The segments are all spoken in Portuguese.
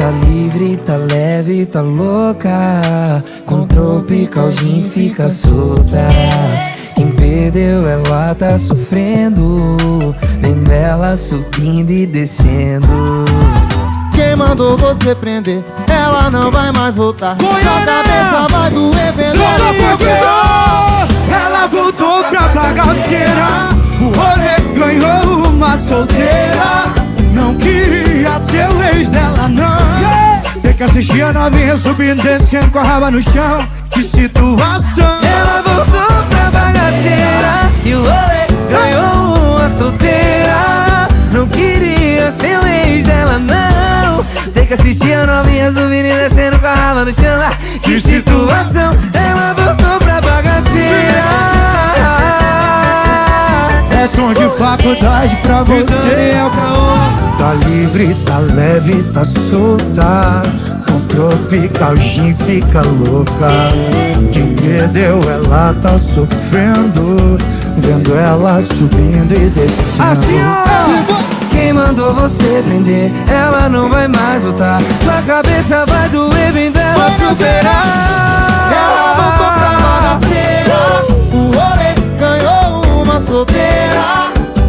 Tá livre, tá leve, tá louca. Com tropical gin fica solta. Quem perdeu ela tá sofrendo, vendo ela subindo e descendo. Quem mandou você prender? Ela não vai mais voltar. Sua cabeça vai doer vendo ela sofrer. Ela voltou pra bagaceira. O rolê ganhou uma solteira. Não queria ser o ex dela não. Tem que assistir a novinha subindo, descendo com a raba no chão. Que situação. Ela voltou pra bagaceira e o rolê ganhou uma solteira. Não queria ser o ex dela não. Tem que assistir a novinha subindo e descendo com a raba no chão. Que situação. Ela voltou pra bagaceira. É som de faculdade pra você. Tá livre, tá leve, tá solta. Com tropical gin fica louca. Quem perdeu ela tá sofrendo, vendo ela subindo e descendo. Assim ó. Quem mandou você prender? Ela não vai mais voltar. Sua cabeça vai doer vendo ela superar. Ela voltou pra bagaceira. O rolê ganhou uma solteira.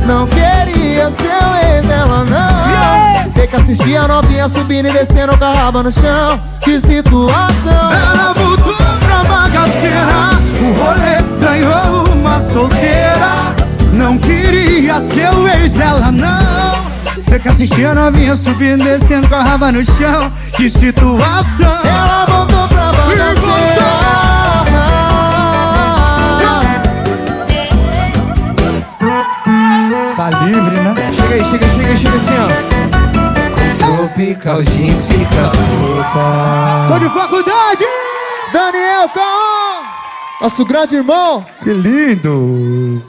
Não queria ser o ex dela não. Tem que assistir a novinha subindo e descendo com a raba no chão. Que situação. Ela voltou pra bagaceira. O rolê ganhou uma solteira. Não queria ser o ex dela não. Tem que assistir a novinha subindo, descendo com a raba no chão. Que situação. Ela voltou pra bagaceira. Tá livre, né? Chega aí, chega assim ó. Com tropical gin fica solta. Sou de faculdade. Daniel Caon, nosso grande irmão. Que lindo.